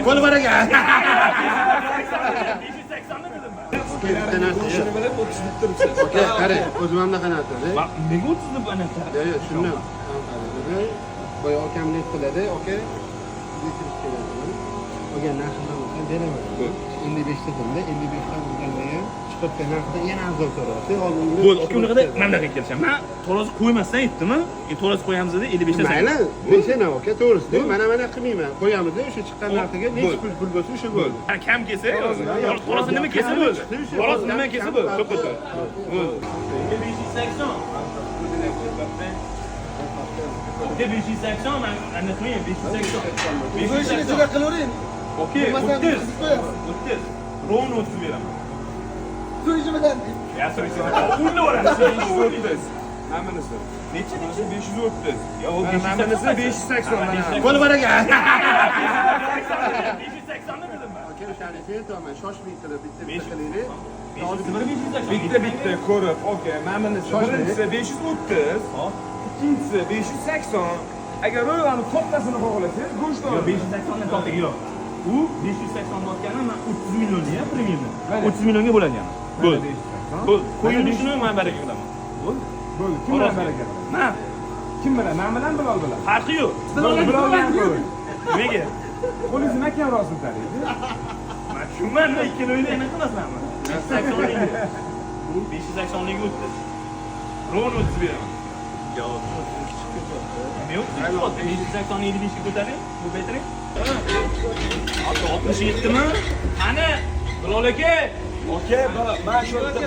Qo'l bor ekan. 580 dedim ben. Şunu böyle 30 turibsiz. Okey, qarang, o'zim ham bunaqa narsa. Bak nega 30 deb anasa? Yo'q, shuni. Boya okamlik qiladi, okey. O'ga narxdan beraman. 55 so'mda 55 dan bo'lganda ham chiqibdi narxda yana arzon so'rayapti. Bo'ldi, aka unaqa men bunaqa kelishim. Men to'g'risi qo'ymasdan aytdimi? To'g'risi qo'yamiz-da 55 dan. Mayli, beshana oka, to'g'risi. Mana qilmayman. Qo'yamiz-da, o'sha chiqqan narxiga necha pul bo'lsa o'sha bo'ldi. Kam kelsa, to'g'risi nima kelsa bo'ldi. To'g'risi nima kelsa bo'ldi. Ko'p bo'ldi. 580. Oke 580 men anlatmayman 580. 580 qilavering. Okey, 30. 30. Rovno 30 beraman. So'yishmadan. Ya so'raysan. Unda o'rasiz. 530. Hammasi. Necha? 530. Yo, Hammasi 580 mana. Qo'l bor ekan. 580 dedim ben. Okey, o'shani aytaman, shoshmay qilib bitta qilaylik. Bitta ko'rib, okey, mana birinchisi 530, ikkinchisi 580. Agar ro'yxatni to'rttasini bog'lasangiz, go'sht Yo 580 dan to'xtaga yo'q. U 580 otgani men 30 million ya premiumni. 30 millionga bo'ladi yana. Bo'ldi. Bo'ldi. Qo'yilishini men baraka qilaman. Bo'ldi. bo'ldi. Kim bilan baraka? Men. Kim bilan? Men bilan Bilol bilan. Farqi yo'q. Bilolgan ko'ring. Nimaga? Qo'lingizni makam rosin taraydi. Men tushunman, ikkalovini anaqa qilasizmi? 580 lik. 580 lik o'tdi. Ron 30 beraman. Yo'q. Yo'q, 580 55 ko'taring, bu betring. 67 mi? Qani? Bilol aka. Okey, ben şu anda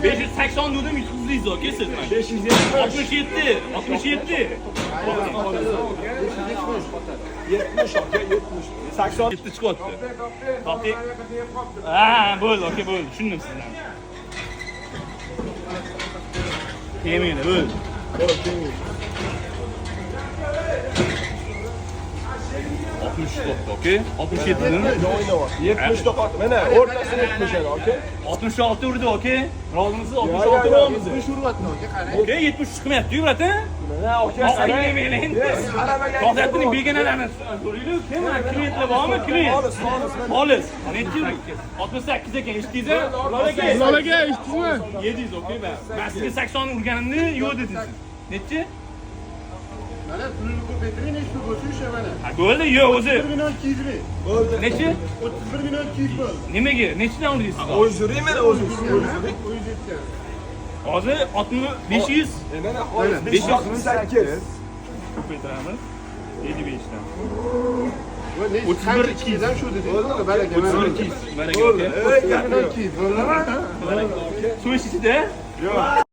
580 dedim, yutqizlingiz aka siz. 67. 67. 70 okey, 70. 87 chiqyapti. To'xtang. Ha, bo'ldi, aka, bo'ldi. Tushundim sizdan. Yemin bo'ldi. Okey. 67 mi? 70 topat. Mana o'rtasini 70 edi, okey? 66 urdi, okey? Rozimisiz? 66 uryapmiz. 70 uryapti, okey, qarang. Okey, 70 chiqmayapti, yurati. Mana okey, To'xtatning begonalarni so'raylik. Kim? Klientlar bormi? Klient. Xolis. Necha yil? 68 ekan, eshitdingizmi? Bilol aka, eshitdingizmi? Yedingiz, okey, men sizga 80 urganimni yo'q dedingiz. Necha? Mana pulni ko'p betiring, necha pul bo'lsa o'sha mana. Ha, bo'ldi, yo'q o'zi. 1 million 200 ming. bo'ldi. Necha? 31 million 200 bo'ldi. Nimaga? Nechidan urdingiz? O'zing mana o'zing. O'zingiz aytgan. Hozir 60 500 Mana hozir 568. ko'paytiramiz. 55 dan. Va necha 31 200 dan shu dedingiz. Baraka. 31 200. Baraka, Bo'ldi. aka. 31 million 200 bo'ldi. So'yishida? Yo'q.